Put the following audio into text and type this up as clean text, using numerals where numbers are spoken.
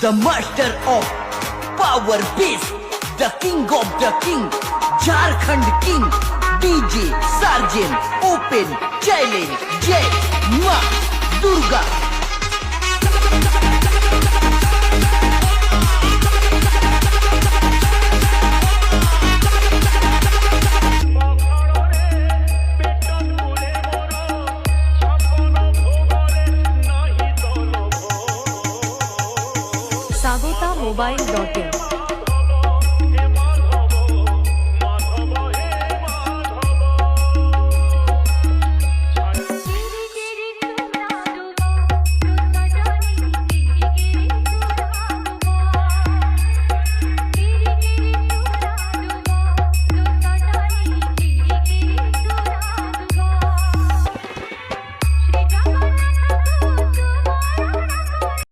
the master of power bass, the king of the king, Jharkhand king, DJ Sergeant Open Challenge, Jai Ma Durga. Sagota Mobile.in